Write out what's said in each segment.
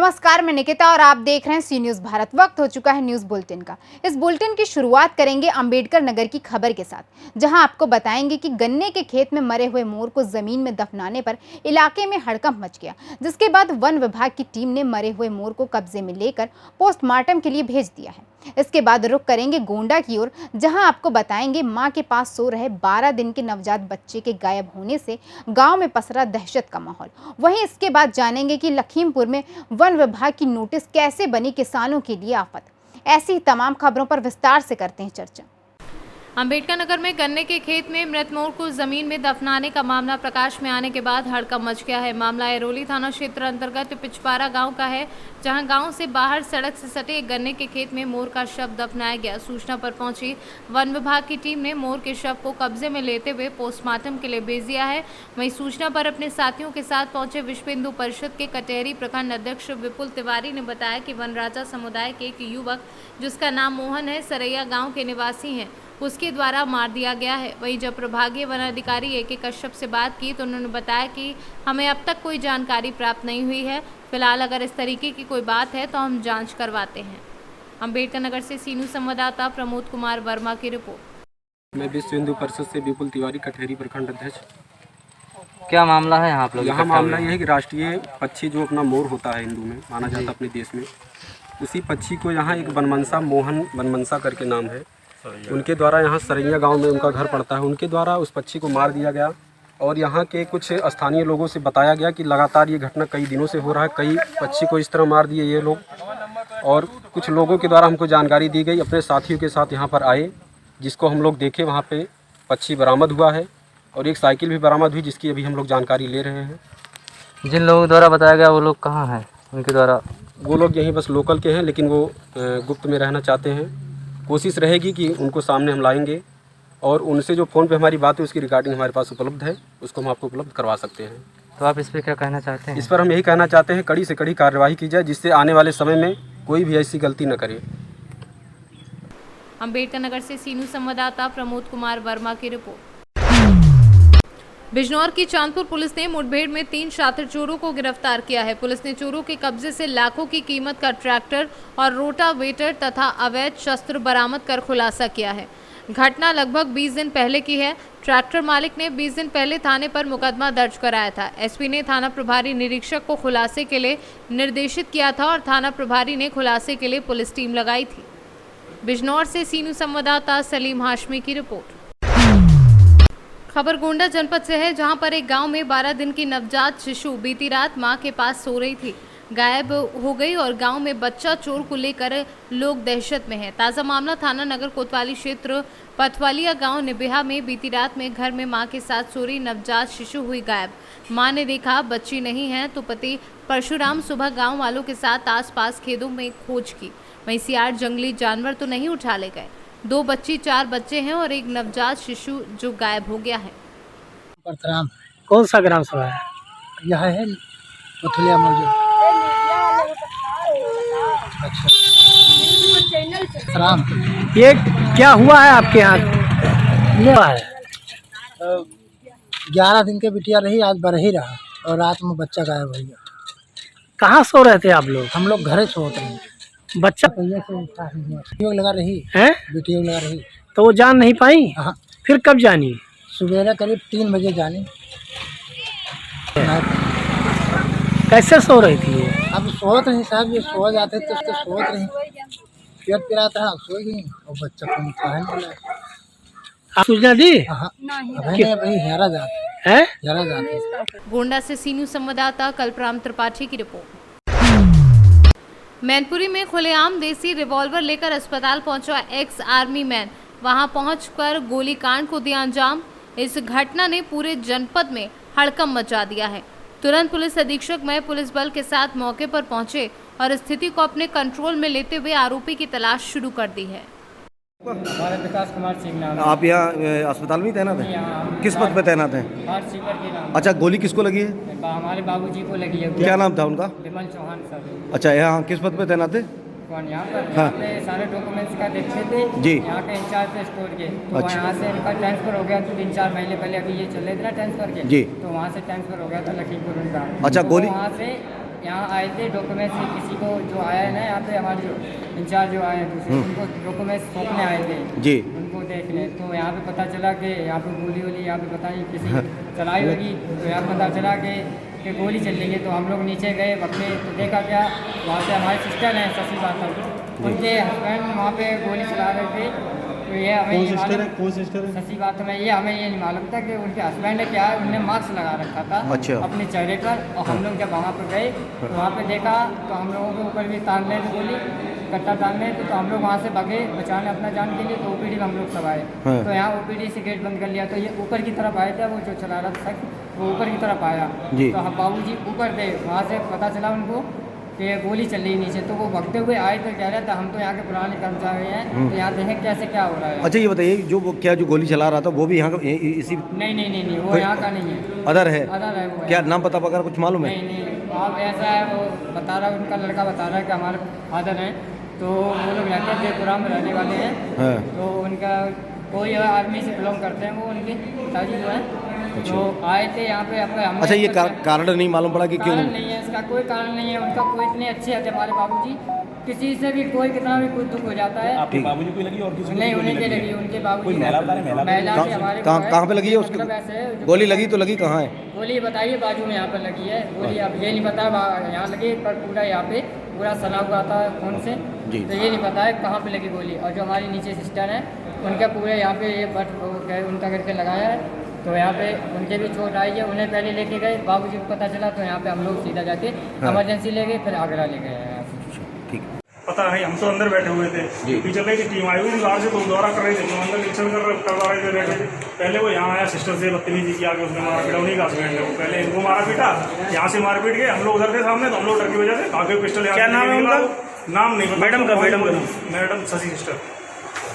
नमस्कार, मैं निकिता और आप देख रहे हैं सी न्यूज़ भारत। वक्त हो चुका है न्यूज़ बुलेटिन का। इस बुलेटिन की शुरुआत करेंगे अंबेडकर नगर की खबर के साथ, जहां आपको बताएंगे कि गन्ने के खेत में मरे हुए मोर को जमीन में दफनाने पर इलाके में हड़कंप मच गया, जिसके बाद वन विभाग की टीम ने मरे हुए मोर को कब्जे में लेकर पोस्टमार्टम के लिए भेज दिया है। इसके बाद रुख करेंगे गोंडा की ओर, जहां आपको बताएंगे मां के पास सो रहे 12 दिन के नवजात बच्चे के गायब होने से गांव में पसरा दहशत का माहौल। वहीं इसके बाद जानेंगे कि लखीमपुर में वन विभाग की नोटिस कैसे बनी किसानों के लिए आफत। ऐसी ही तमाम खबरों पर विस्तार से करते हैं चर्चा। अंबेडकर नगर में गन्ने के खेत में मृत मोर को जमीन में दफनाने का मामला प्रकाश में आने के बाद हड़कंप मच गया है। मामला एरोली थाना क्षेत्र अंतर्गत पिचपारा गांव का है, जहां गांव से बाहर सड़क से सटे एक गन्ने के खेत में मोर का शव दफनाया गया। सूचना पर पहुंची वन विभाग की टीम ने मोर के शव को कब्जे में लेते हुए पोस्टमार्टम के लिए भेज दिया है। वहीं सूचना पर अपने साथियों के साथ पहुंचे विश्व हिंदू परिषद के कटेहरी प्रखंड अध्यक्ष विपुल तिवारी ने बताया कि वनराजा समुदाय के एक युवक, जिसका नाम मोहन है, सरैया गाँव के निवासी हैं, उसके द्वारा मार दिया गया है। वहीं जब प्रभागीय वन अधिकारी A.K. कश्यप से बात की तो उन्होंने बताया कि हमें अब तक कोई जानकारी प्राप्त नहीं हुई है। फिलहाल अगर इस तरीके की कोई बात है तो हम जांच करवाते हैं। अंबेडकर नगर से सी न्यूज़ संवाददाता प्रमोद कुमार वर्मा की रिपोर्ट। मैं विश्व हिंदू परिषद से विपुल तिवारी, कटेहरी प्रखंड अध्यक्ष। क्या मामला है यहाँ आप लोग? यहाँ मामला यह है कि राष्ट्रीय पक्षी जो अपना मोर होता है, हिंदू में माना जाता है अपने देश में, उसी पक्षी को यहाँ एक वनमंसा, मोहन वनमंसा करके नाम है, उनके द्वारा यहाँ सरैया गांव में उनका घर पड़ता है, उनके द्वारा उस पक्षी को मार दिया गया। और यहाँ के कुछ स्थानीय लोगों से बताया गया कि लगातार ये घटना कई दिनों से हो रहा है, कई पक्षी को इस तरह मार दिए ये लोग। और कुछ लोगों के द्वारा हमको जानकारी दी गई, अपने साथियों के साथ यहाँ पर आए, जिसको हम लोग देखे, वहाँ पे पक्षी बरामद हुआ है और एक साइकिल भी बरामद हुई, जिसकी अभी हम लोग जानकारी ले रहे हैं। जिन लोगों द्वारा बताया गया वो लोग कहाँ हैं? उनके द्वारा वो लोग यहीं बस लोकल के हैं, लेकिन वो गुप्त में रहना चाहते हैं। कोशिश रहेगी कि उनको सामने हम लाएंगे और उनसे जो फ़ोन पे हमारी बात है उसकी रिकॉर्डिंग हमारे पास उपलब्ध है, उसको हम आपको उपलब्ध करवा सकते हैं। तो आप इस पर क्या कहना चाहते हैं? इस पर हम यही कहना चाहते हैं, कड़ी से कड़ी कार्रवाई की जाए, जिससे आने वाले समय में कोई भी ऐसी गलती न करे। अंबेडकर नगर से सी न्यूज़ संवाददाता प्रमोद कुमार वर्मा की रिपोर्ट। बिजनौर की चांदपुर पुलिस ने मुठभेड़ में 3 शातिर चोरों को गिरफ्तार किया है। पुलिस ने चोरों के कब्जे से लाखों की कीमत का ट्रैक्टर और रोटावेटर तथा अवैध शस्त्र बरामद कर खुलासा किया है। घटना लगभग 20 दिन पहले की है। ट्रैक्टर मालिक ने 20 दिन पहले थाने पर मुकदमा दर्ज कराया था। एसपी ने थाना प्रभारी निरीक्षक को खुलासे के लिए निर्देशित किया था और थाना प्रभारी ने खुलासे के लिए पुलिस टीम लगाई थी। बिजनौर से सी न्यूज़ संवाददाता सलीम हाशमी की रिपोर्ट। खबर गोंडा जनपद से है, जहां पर एक गांव में 12 दिन की नवजात शिशु बीती रात मां के पास सो रही थी, गायब हो गई और गांव में बच्चा चोर को लेकर लोग दहशत में हैं। ताज़ा मामला थाना नगर कोतवाली क्षेत्र पथवालिया गांव निबिहा में बीती रात में घर में मां के साथ सो रही नवजात शिशु हुई गायब। मां ने देखा बच्ची नहीं है तो पति परशुराम सुबह गाँव वालों के साथ आसपास खेतों में खोज की। वहीं सियार जंगली जानवर तो नहीं उठा ले गए। 2 बच्ची, 4 बच्चे हैं और एक नवजात शिशु जो गायब हो गया है। परशुराम। कौन सा ग्राम सभा है? यह है पथुलिया मौजूद। अच्छा राम, ये क्या हुआ है आपके यहाँ? ये है 11 दिन के बिटिया रही, आज बढ़ ही रहा और रात में बच्चा गायब हो गया। कहाँ सो रहे थे आप लोग? हम लोग घरे सोते हैं। बच्चा वीडियो लगा रही है, वीडियो लगा रही तो वो जान नहीं पाई। हाँ, फिर कब जानी? सवेरे करीब 3 बजे जानी। कैसे सो रही थी ये? अब सोच रही साहब, ये सो जाते तो उसको सोच रही, पेट पिराता है, सो गई और बच्चा को उठा है। आप सूचना दी? हाँ, भाई हेरा जाते है, हेरा जाते। गोंडा से सी न्यूज़ संवाददाता कल्पराम त्रिपाठी की रिपोर्ट। मैनपुरी में खुलेआम देसी रिवॉल्वर लेकर अस्पताल पहुंचा एक्स आर्मी मैन, वहां पहुंचकर गोलीकांड को दिया अंजाम। इस घटना ने पूरे जनपद में हड़कंप मचा दिया है। तुरंत पुलिस अधीक्षक मय पुलिस बल के साथ मौके पर पहुंचे और स्थिति को अपने कंट्रोल में लेते हुए आरोपी की तलाश शुरू कर दी है। हमारे विकास कुमार सिंह नाम। आप यहाँ अस्पताल में ही तैनात हैं? किस पद पे तैनात हैं? हार्ट सीवर के नाम। अच्छा, गोली किसको लगी है? हमारे बाबूजी को लगी है। क्या नाम था उनका? विमल चौहान सर। अच्छा, यहाँ किस पद पे तैनात है? कौन यहाँ पर? हाँ। अपने सारे डॉक्यूमेंट्स का देखते थे जी। यहाँ के इंचार्ज थे स्टोर के, तो अच्छा। यहाँ से इनका ट्रांसफर हो गया था 3-4 महीने पहले, अभी ये चल रहे थे ना ट्रांसफर के जी। तो वहाँ से ट्रांसफर हो गया था लखीमपुर उनका। अच्छा, तो गोली? वहाँ से यहाँ आए थे डॉक्यूमेंट्स किसी को जो आया है ना यहाँ पे हमारे जो इंचार्ज जो आए हैं दूसरे उनको डॉक्यूमेंट्स सौंपने आए थे जी। उनको देखने। तो यहाँ पे पता चला कि यहाँ पे गोली वोली यहाँ पे पता नहीं किसी चलाई होगी। तो यहाँ पता चला कि गोली चल रही है। तो हम लोग नीचे गए वक्ते तो देखा क्या वहाँ से हमारे सिस्टर हैं शशि बाथम, उनके हस्बैंड वहाँ पे गोली चला रहे थे। तो ये हमें शशि बाथम है, ये हमें ये नहीं मालूम था कि उनके हस्बैंड है क्या है। उनने मास्क लगा रखा था अच्छा। अपने चेहरे पर। और हम लोग जब वहाँ पर गए तो वहाँ पे देखा तो हम लोगों के ऊपर भी तान रहे थे गोली, कट्टा तान रहे थे। तो हम लोग वहाँ से भागे बचाने अपना जान के लिए। तो ओपीडी में हम लोग सब आए। तो यहाँ ओपीडी से गेट बंद कर लिया। तो ये ऊपर की तरफ आया था वो जो चला रहा था वो ऊपर की तरफ आया। तो हम बाबूजी ऊपर थे, वहाँ से पता चला उनको कि गोली चल रही नीचे। तो वो भगते हुए आए तो कह रहे थे हम तो यहाँ के पुराने कर्मचारी हैं, तो यहाँ देखें कैसे क्या हो रहा है। अच्छा ये बताइए जो गोली चला रहा था वो भी यहाँ का इसी नहीं वो यहाँ का नहीं है, अदर है? अदर है वो। क्या नाम पता वगैरह कुछ मालूम है? नहीं अब ऐसा है वो बता रहा है, उनका लड़का बता रहा है कि हमारे फादर हैं। तो वो लोग रहते हैं देवपुरा में रहने वाले हैं। तो उनका कोई आर्मी से बिलोंग करते हैं वो, उनके पिताजी जो है। तो आए थे यहाँ पे हमने। अच्छा ये कारण नहीं मालूम पड़ा कि क्यों? कारण नहीं है इसका, कोई कारण नहीं है। उनका कोई इतने अच्छे हैं हमारे बाबूजी, किसी से भी कोई कितना भी कोई दुख हो जाता है। आपके बाबूजी को लगी और किसी नहीं उन्हीं के लगी, उनके बाबूजी महिला से हमारे कहाँ पे लगी है उसकी गोली? लगी तो लगी कहाँ है? गोली बताइए बाजू में यहाँ पर लगी है गोली। अब ये नहीं पता यहाँ लगी पर पूरा यहाँ पे पूरा सना हुआ था खून से। तो ये नहीं पता है कहाँ पे लगी गोली। और जो हमारी नीचे सिस्टर है उनके पूरे यहाँ पे ये बट उनका करके लगाया है। तो यहाँ पे उनके भी चोट आई है, उन्हें पहले लेके गए। बाबूजी को पता चला तो यहाँ पे हम लोग सीधा जाके इमरजेंसी ले गए, फिर आगरा ले गए यहाँ से। ठीक पता है हम तो अंदर बैठे हुए थे, पीछे रही थी टीम आई हुई थी बाहर से, तो दौरा कर रहे थे, तो अंदर निरीक्षण करवा रहे थे, बैठे थे। पहले वो यहाँ आया सिस्टर से बदतमीजी की, आगे उसने मारा पीटा, उन्हीं का हस्बैंड है। पहले इनको मारा पीटा, यहाँ से मार पीट गए। हम लोग उधर थे सामने, तो हम लोग डर की वजह से आगे पिस्टल। क्या नाम है उनका? नाम नहीं, मैडम शशि सिस्टर।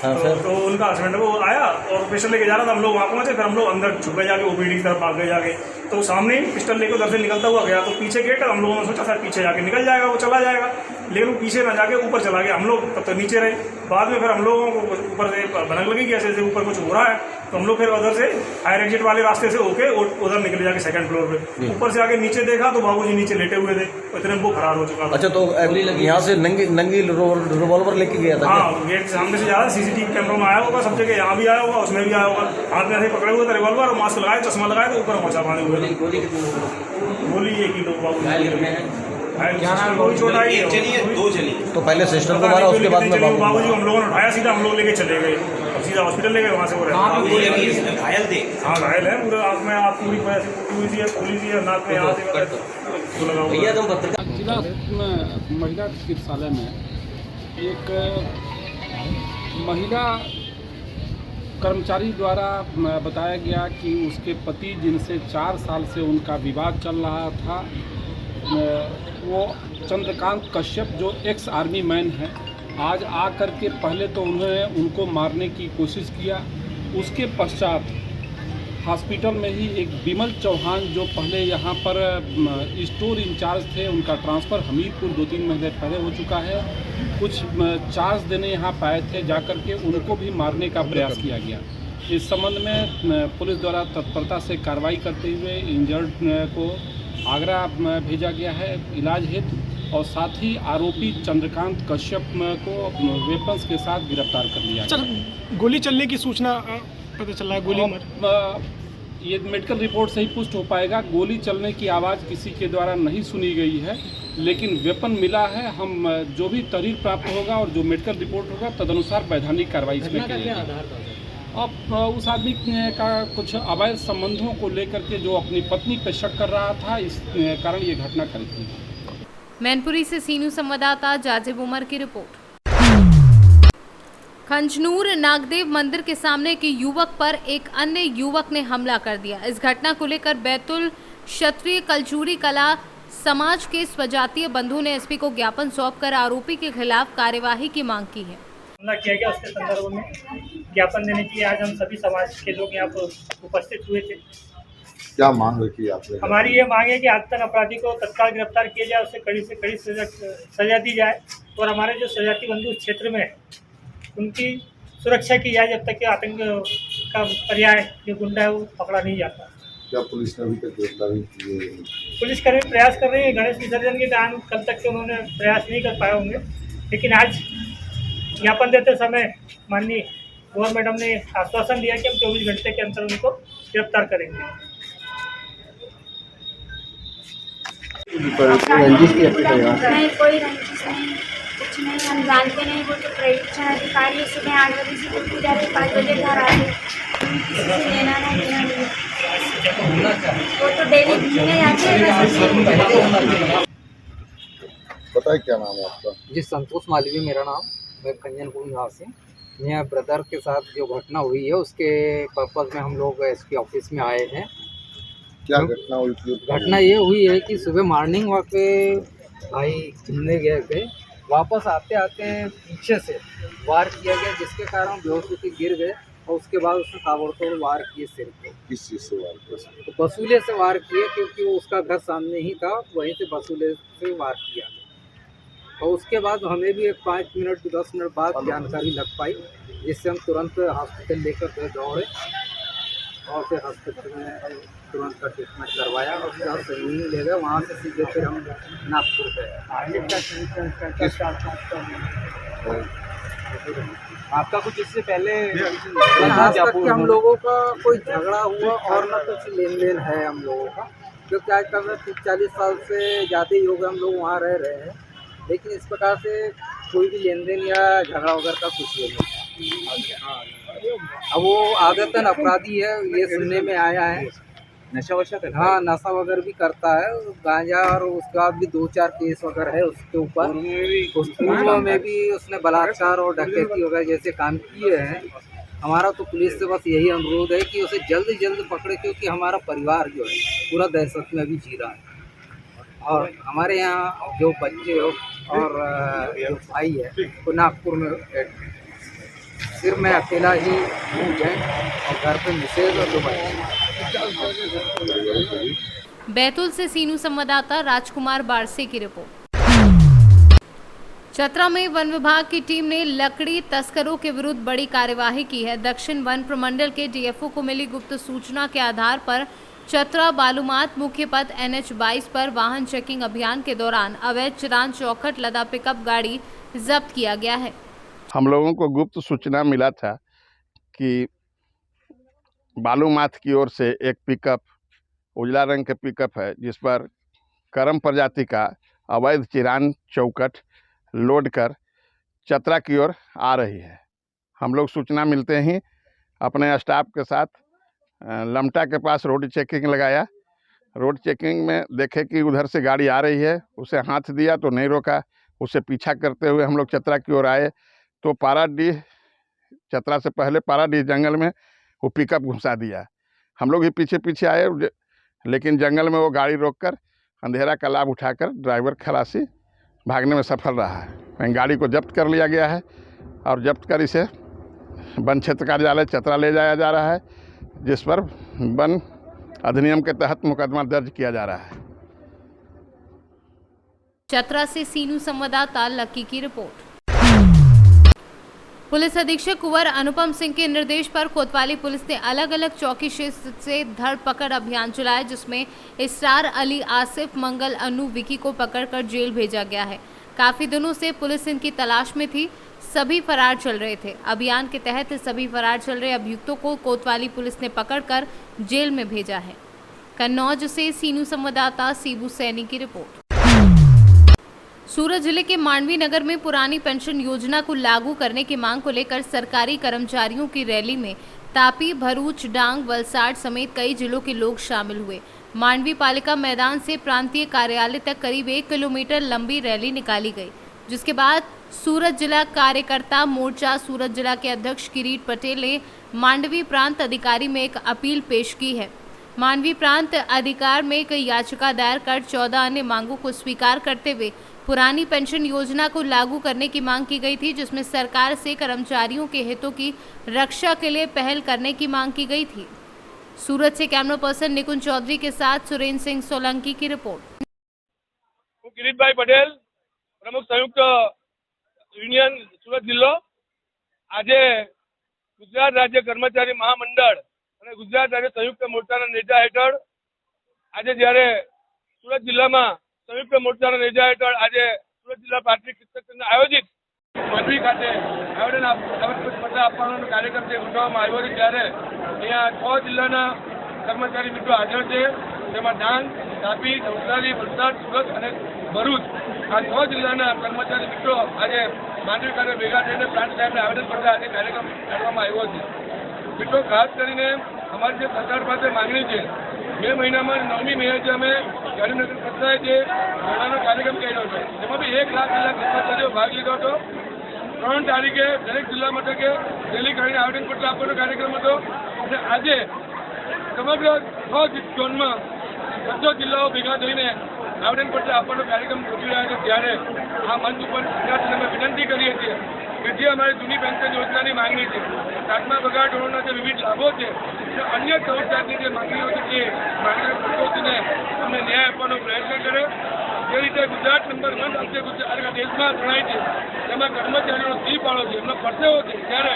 तो उनका हस्बैंड वो आया और पिस्टल लेके जा रहा था। हम लोग वहाँ पहुंचे, फिर हम लोग अंदर छुप गए जाके, ओपीडी की तरफ भाग गए जाके। तो सामने ही पिस्टल लेकर उधर से निकलता हुआ गया। तो पीछे गेट है, हम लोगों ने सोचा शायद पीछे जाके निकल जाएगा, वो चला जाएगा। लेकिन वो पीछे ना जाके ऊपर चला गया। हम लोग तब तक नीचे रहे। बाद में फिर हम लोगों को ऊपर से भनक लगी कि ऐसे ऊपर कुछ हो रहा है। तो हम लोग फिर उधर से फायर एग्जिट वाले रास्ते से होके उधर निकले जाके सेकंड फ्लोर पे। ऊपर से आगे नीचे देखा तो बाबूजी नीचे लेटे हुए थे, इतने वो फरार हो चुका था। अच्छा तो यहाँ से नंगी रिवॉल्वर लेके गया था? हाँ, गेट सामने से जा रहा, सीसीटीवी कैमरा में आया होगा सब जगह, यहाँ भी आया होगा, उसमें भी आया होगा। हाथ में ऐसे पकड़े हुए थे रिवॉल्वर और मास्क लगाए, चश्मा लगाए, तो ऊपर पहुंचा पाने हुए। गोली एक ही लोग बाबू कोई चोट आई है, दो चली। तो पहले सिस्टर को मारा, उसके बाद में बाबूजी हम लोगों ने उठाया, सीधा हम लोग लेके चले गए, सीधा हॉस्पिटल ले गए। वहाँ से वो घायल थे? हाँ घायल है, पूरे आँख में आप पूरी पुलिस है, नाक में यहाँ से। जिला महिला चिकित्सालय में एक महिला कर्मचारी द्वारा बताया गया कि उसके पति जिनसे 4 साल से उनका विवाद चल रहा था, वो चंद्रकांत कश्यप जो एक्स आर्मी मैन है, आज आकर के पहले तो उन्होंने उनको मारने की कोशिश किया। उसके पश्चात हॉस्पिटल में ही एक विमल चौहान जो पहले यहाँ पर स्टोर इंचार्ज थे, उनका ट्रांसफ़र हमीरपुर 2-3 महीने पहले हो चुका है। कुछ चार्ज देने यहाँ पाए थे, जाकर के उनको भी मारने का प्रयास किया गया। इस संबंध में पुलिस द्वारा तत्परता से कार्रवाई करते हुए इंजर्ड को आगरा भेजा गया है इलाज हेतु, और साथ ही आरोपी चंद्रकांत कश्यप को वेपन्स के साथ गिरफ्तार कर लिया गया। गोली चलने की सूचना पता चला है? गोली ये मेडिकल रिपोर्ट से ही पुष्ट हो पाएगा। गोली चलने की आवाज़ किसी के द्वारा नहीं सुनी गई है, लेकिन वेपन मिला है। हम जो भी तहरीर प्राप्त होगा और जो मेडिकल रिपोर्ट होगा तदनुसार वैधानिक कार्रवाई इसमें की जाएगी। अब उस आदमी का कुछ अवैध संबंधों को लेकर के जो अपनी पत्नी पर शक कर रहा था, इस कारण ये घटना घटित हुई। मैनपुरी से सीनू संवाददाता जाजिब उमर की रिपोर्ट। खंजनूर नागदेव मंदिर के सामने के युवक पर एक अन्य युवक ने हमला कर दिया। इस घटना को लेकर बैतुल क्षत्रिय कलचूरी कला समाज के स्वजातीय बंधु ने एसपी को ज्ञापन सौंपकर आरोपी के खिलाफ कार्यवाही की मांग की है। हमला किया गया, उसके संदर्भ में ज्ञापन देने के लिए आज हम सभी समाज के लोग यहाँ पर उपस्थित हुए थे। क्या मांग रखी है आपने? हमारी ये मांग है कि आतंक अपराधी को तत्काल गिरफ्तार किया जाए, उससे कड़ी से कड़ी सजा दी जाए, और हमारे जो सजाती बंधु क्षेत्र में उनकी सुरक्षा की जाए जब तक कि आतंक का पर्याय जो गुंडा है वो पकड़ा नहीं जाता। क्या पुलिस ने अभी तक गिरफ्तारी की है? पुलिस कर्मी प्रयास कर रही है। गणेश विसर्जन के दौरान कल तक के उन्होंने प्रयास नहीं कर पाए होंगे, लेकिन आज ज्ञापन देते समय माननीय गौर मैडम ने आश्वासन दिया कि हम 24 घंटे के अंदर उनको गिरफ्तार करेंगे। नहीं, कोई रंजिश नहीं, कुछ नहीं, हम जानते नहीं। वो तो प्रशिक्षण अधिकारी सुबह 8 बजे से ड्यूटी जाते, 5 बजे घर आते, किसी से लेना नहीं देना नहीं। वो तो डेली घूमने जाते हैं। बताए क्या नाम है आपका? जी, संतोष मालवीय मेरा नाम। मैं कंजनपुर निवासी। मेरे ब्रदर के साथ जो घटना हुई है उसके पर्पज़ में हम लोग एसपी ऑफिस में आए हैं। क्या घटना हुई थी? घटना ये हुई है कि सुबह मॉर्निंग वॉक पे भाई घूमने गए थे, वापस आते आते पीछे से वार किया गया, जिसके कारण बेहोश होकर गिर गए और उसके बाद उसने ताबड़तोड़ वार किए सिर पे। किस चीज़ से वार किया? तो बसूले से वार किए, क्योंकि वो उसका घर सामने ही था, वहीं से बसूले से वार किया। और उसके बाद हमें भी एक 5 मिनट 10 मिनट बाद जानकारी लग पाई, जिससे हम तुरंत हॉस्पिटल लेकर दौड़े और फिर हॉस्पिटल में तुरंत का ट्रीटमेंट करवाया और फिर हम सही ले गए। वहाँ से सीधे फिर हम नागपुर गए। आपका कुछ इससे पहले आज तक कि हम लोगों का कोई झगड़ा हुआ और न कुछ लेन देन है हम लोगों का, क्योंकि आज कल 40 साल से ज़्यादा ही हो गए हम लोग वहाँ रह रहे हैं, लेकिन इस प्रकार से कोई भी लेन देन या झगड़ा वगैरह का कुछ नहीं। अब वो आदतन अपराधी है, ये सुनने में आया है। नशा वशा करता है? हाँ, नशा वगैरह भी करता है, गांजा, और उसका भी 2-4 केस वगैरह है उसके ऊपर। पूर्व में भी उसने बलात्कार और डकैती वगैरह जैसे काम किए हैं। हमारा तो पुलिस से बस यही अनुरोध है कि उसे जल्द से जल्द पकड़े, क्योंकि हमारा परिवार जो है पूरा दहशत में भी जी रहा है। और हमारे यहाँ जो बच्चे और जो भाई है वो नागपुर में सिर्फ मैं अकेला ही हूँ और घर पे मिसेज और 2 बच्चे। बैतूल से सीनू संवाददाता राजकुमार बारसे की रिपोर्ट। चतरा में वन विभाग की टीम ने लकड़ी तस्करों के विरुद्ध बड़ी कार्यवाही की है। दक्षिण वन प्रमंडल के डीएफओ को मिली गुप्त सूचना के आधार पर चतरा बालूमाथ मुख्य पथ NH 22 पर वाहन चेकिंग अभियान के दौरान अवैध चरान चौखट लदा पिकअप गाड़ी जब्त किया गया है। हम लोगों को गुप्त सूचना मिला था कि बालूमाथ की ओर से एक पिकअप, उजला रंग के पिकअप है, जिस पर करम प्रजाति का अवैध चिरान चौकट लोड कर चतरा की ओर आ रही है। हम लोग सूचना मिलते ही अपने स्टाफ के साथ लमटा के पास रोड चेकिंग लगाया। रोड चेकिंग में देखे कि उधर से गाड़ी आ रही है, उसे हाथ दिया तो नहीं रोका, उसे पीछा करते हुए हम लोग चतरा की ओर आए तो पाराडीह, चतरा से पहले पाराडीह जंगल में वो पिकअप घुसा दिया। हम लोग ही पीछे पीछे आए, लेकिन जंगल में वो गाड़ी रोककर अंधेरा का लाभ उठाकर ड्राइवर खलासी भागने में सफल रहा है। गाड़ी को जब्त कर लिया गया है और जब्त कर इसे वन क्षेत्र कार्यालय चतरा ले जाया जा रहा है, जिस पर वन अधिनियम के तहत मुकदमा दर्ज किया जा रहा है। चतरा से सीनू संवाददाता लक्की की रिपोर्ट। पुलिस अधीक्षक कुंवर अनुपम सिंह के निर्देश पर कोतवाली पुलिस ने अलग अलग चौकी क्षेत्र से धरपकड़ अभियान चलाया, जिसमें इसरार अली, आसिफ, मंगल, अनु, विकी को पकड़कर जेल भेजा गया है। काफी दिनों से पुलिस इनकी तलाश में थी, सभी फरार चल रहे थे। अभियान के तहत सभी फरार चल रहे अभियुक्तों को कोतवाली पुलिस ने पकड़कर जेल में भेजा है। कन्नौज से सीनू संवाददाता सीबू सैनी की रिपोर्ट। सूरत जिले के मांडवी नगर में पुरानी पेंशन योजना को लागू करने की मांग को लेकर सरकारी कर्मचारियों की रैली में तापी, भरूच, डांग, वलसाड समेत कई जिलों के लोग शामिल हुए। मांडवी पालिका मैदान से प्रांतीय कार्यालय तक करीब 1 किलोमीटर लंबी रैली निकाली गई, जिसके बाद सूरत जिला कार्यकर्ता मोर्चा सूरत जिला के अध्यक्ष किरीट पटेल ने मांडवी प्रांत अधिकारी में एक अपील पेश की है। मांडवी प्रांत अधिकार में एक याचिका दायर कर 14 अन्य मांगों को स्वीकार करते हुए पुरानी पेंशन योजना को लागू करने की मांग की गई थी, जिसमें सरकार से कर्मचारियों के हितों की रक्षा के लिए पहल करने की मांग की गई थी। सूरत से कैमरा पर्सन निकुंज चौधरी के साथ सुरेंद्र सिंह सोलंकी की रिपोर्ट। किरीट भाई पटेल, प्रमुख संयुक्त યુનિયન સુરત જિલ્લો, આજે ગુજરાત રાજ્ય કર્મચારી મહામંડળ અને ગુજરાત રાજ્ય સંયુક્ત મોરચાના નેજા હેઠળ આજે જ્યારે સુરત જિલ્લામાં સંયુક્ત મોરચાના નેજા હેઠળ આજે સુરત જિલ્લા પાર્ટી શિક્ષક સંઘ આયોજિત માંડવી ખાતે આવેદનપત્ર આપવાનો કાર્યક્રમ જે ગોઠવવામાં આવ્યો છે ત્યારે અહીંયા 6 જિલ્લાના કર્મચારી મિત્રો હાજર છે. તેમાં ડાંગ, તાપી, નવસારી, વલસાડ, સુરત અને ભરૂચ આ 6 જિલ્લાના કર્મચારી મિત્રો આજે માંડવી ખાતે ભેગા થઈને પ્રાંત સાહેબને આવેદનપત્ર આજે કાર્યક્રમ કરવામાં આવ્યો છે. મિત્રો ખાસ કરીને અમારી જે સરકાર પાસે માંગણી છે, મે મહિનામાં 9મી મે જે અમે ગાંધીનગર કક્ષાએ જે ધરણાનો કાર્યક્રમ કર્યો હતો તેમાં બી 1 લાખ જેટલા કર્મચારીઓ ભાગ લીધો હતો. 3 તારીખે દરેક જિલ્લા મથકે રેલી કરીને આવેદનપત્ર આપવાનો કાર્યક્રમ હતો અને આજે સમગ્ર 6 ઝોનમાં 6 જિલ્લાઓ ભેગા થઈને આવેદનપત્ર આપવાનો કાર્યક્રમ ગોઠવી રહ્યા છે. ત્યારે આ મંચ ઉપર સરકારને અમે વિનંતી કરીએ છીએ કે જે અમારી જૂની પેન્શન યોજનાની માંગણી છે, 7મા પગાર ધોરણના જે વિવિધ લાભો છે, અન્ય 14 જાતની જે માંગણીઓ છે તે માંગણીઓ સંતોષીને અમને ન્યાય આપવાનો પ્રયત્ન કરે. જે રીતે ગુજરાત નંબર 1 રાજ્ય ગુજરાત દેશમાં ગણાય છે, તેમાં કર્મચારીઓનો સિંહ પાળો છે, એમનો પરસેવો છે. ત્યારે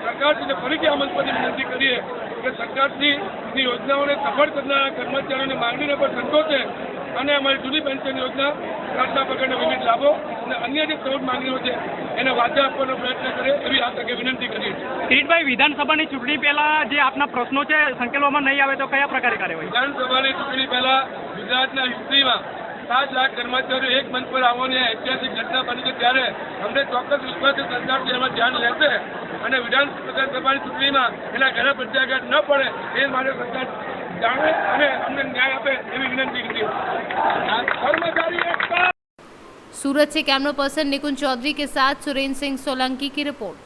સરકારશ્રીને ફરીથી આ મંચ પરથી વિનંતી કરીએ કે સરકારશ્રીની યોજનાઓને સફળ કરનારા કર્મચારીઓની માંગણીને પણ સંતોષે અને અમારી જૂની પેન્શન યોજના, 7મા પગારના વિવિધ લાભો અને અન્ય જે 14 માંગણીઓ છે એને વાચા આપવાનો પ્રયત્ન કરે એવી આ તકે વિનંતી કરીએ છીએ. કિરીટભાઈ, વિધાનસભાની ચૂંટણી પહેલા જે આપના પ્રશ્નો છે સંકેલવામાં નહીં આવે તો કયા પ્રકારે કાર્યવાહી? વિધાનસભાની ચૂંટણી પહેલા ગુજરાતના હિસ્ટ્રીમાં 7 લાખ કર્મચારીઓ એક મંચ પર આવવાની ઐતિહાસિક ઘટના બની છે. ત્યારે અમને ચોક્કસ વિશ્વાસ છે સરકાર એમાં ધ્યાન લેશે અને વિધાનસભાની ચૂંટણીમાં એના ઘરે પ્રત્યાઘાત ન પડે એ માટે સરકાર જાણે અને અમને ન્યાય આપે એવી વિનંતી કરી. કર્મચારી એકતા. सूरत से कैमरा पर्सन निकुंज चौधरी के साथ सुरेंद्र सिंह सोलंकी की रिपोर्ट।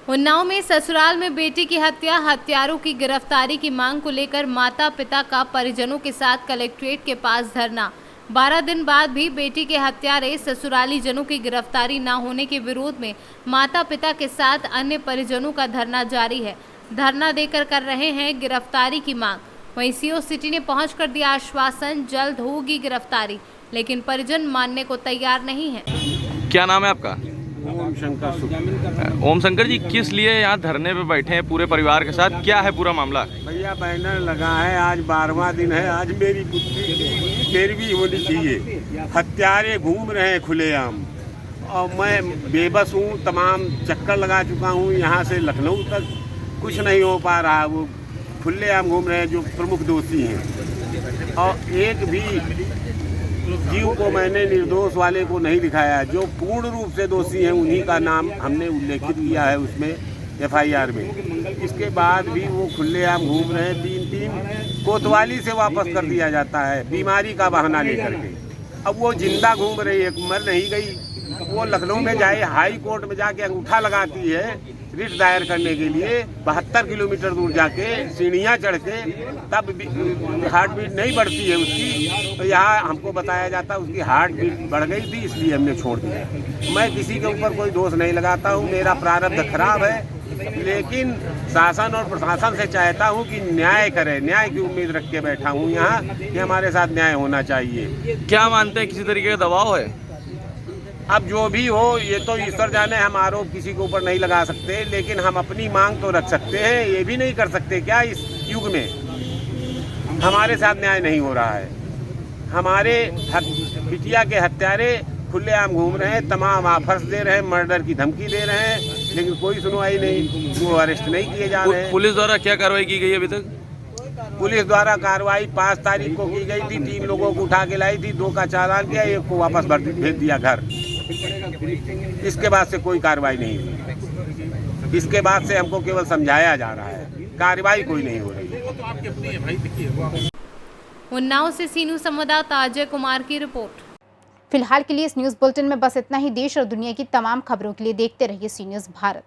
उन्नाव में ससुराल में बेटी की हत्या, हत्यारों की गिरफ्तारी की मांग को लेकर माता पिता का परिजनों के साथ कलेक्ट्रेट के पास धरना। 12 दिन बाद भी बेटी के हत्यारे ससुराली जनों की गिरफ्तारी न होने के विरोध में माता पिता के साथ अन्य परिजनों का धरना जारी है। धरना देकर कर रहे हैं गिरफ्तारी की मांग। वहीं सीओ सिटी ने पहुंचकर दिया आश्वासन, जल्द होगी गिरफ्तारी, लेकिन परिजन मानने को तैयार नहीं है। क्या नाम है आपका? ओम शंकर। ओम शंकर जी, किस लिए यहाँ धरने पे बैठे हैं पूरे परिवार के साथ? क्या है पूरा मामला? भैया बैनर लगा है, आज 12वां दिन है। आज मेरी पुत्री 13वीं होनी चाहिए, हत्यारे घूम रहे हैं खुलेआम और मैं बेबस हूँ। तमाम चक्कर लगा चुका हूँ, यहाँ से लखनऊ तक कुछ नहीं हो पा रहा। वो खुलेआम घूम रहे हैं जो प्रमुख दोषी हैं, और एक भी जीव को मैंने निर्दोष वाले को नहीं दिखाया। जो पूर्ण रूप से दोषी हैं उन्हीं का नाम हमने उल्लेखित किया है उसमें FIR में। इसके बाद भी वो खुलेआम घूम रहे हैं। 3 कोतवाली से वापस कर दिया जाता है बीमारी का बहाना लेकर के। अब वो जिंदा घूम रही है, मर नहीं गई। वो लखनऊ में जाए, हाई कोर्ट में जाके अंगूठा लगाती है रिट दायर करने के लिए, 72 किलोमीटर दूर जाके सीढ़ियाँ चढ़ के, तब हार्ट बीट नहीं बढ़ती है उसकी। तो यहाँ हमको बताया जाता उसकी हार्ट बीट बढ़ गई थी, इसलिए हमने छोड़ दिया। मैं किसी के ऊपर कोई दोष नहीं लगाता हूँ, मेरा प्रारब्ध खराब है, लेकिन शासन और प्रशासन से चाहता हूँ कि न्याय करे। न्याय की उम्मीद रख के बैठा हूँ यहाँ कि हमारे साथ न्याय होना चाहिए। क्या मानते हैं, किसी तरीके का दबाव है? अब जो भी हो ये तो ईश्वर जाने, हम आरोप किसी के ऊपर नहीं लगा सकते, लेकिन हम अपनी मांग तो रख सकते हैं। ये भी नहीं कर सकते क्या इस युग में हमारे साथ न्याय नहीं हो रहा है? हमारे बिटिया के हत्यारे खुलेआम घूम रहे हैं, तमाम ऑफर्स दे रहे हैं, मर्डर की धमकी दे रहे हैं, लेकिन कोई सुनवाई नहीं, वो अरेस्ट नहीं किए जा रहे हैं। पुलिस द्वारा क्या कार्रवाई की गई अभी तक? पुलिस द्वारा कार्रवाई 5 तारीख को की गई थी। 3 लोगों को उठा के लाई थी, 2 का चालान किया, 1 को वापस भेज दिया घर। इसके बाद से कोई कार्रवाई नहीं हुई। इसके बाद से हमको केवल समझाया जा रहा है, कार्रवाई कोई नहीं हो रही। उन्नाव से सीनू संवाददाता अजय कुमार की रिपोर्ट। फिलहाल के लिए इस न्यूज़ बुलेटिन में बस इतना ही। देश और दुनिया की तमाम खबरों के लिए देखते रहिए सी न्यूज़ भारत।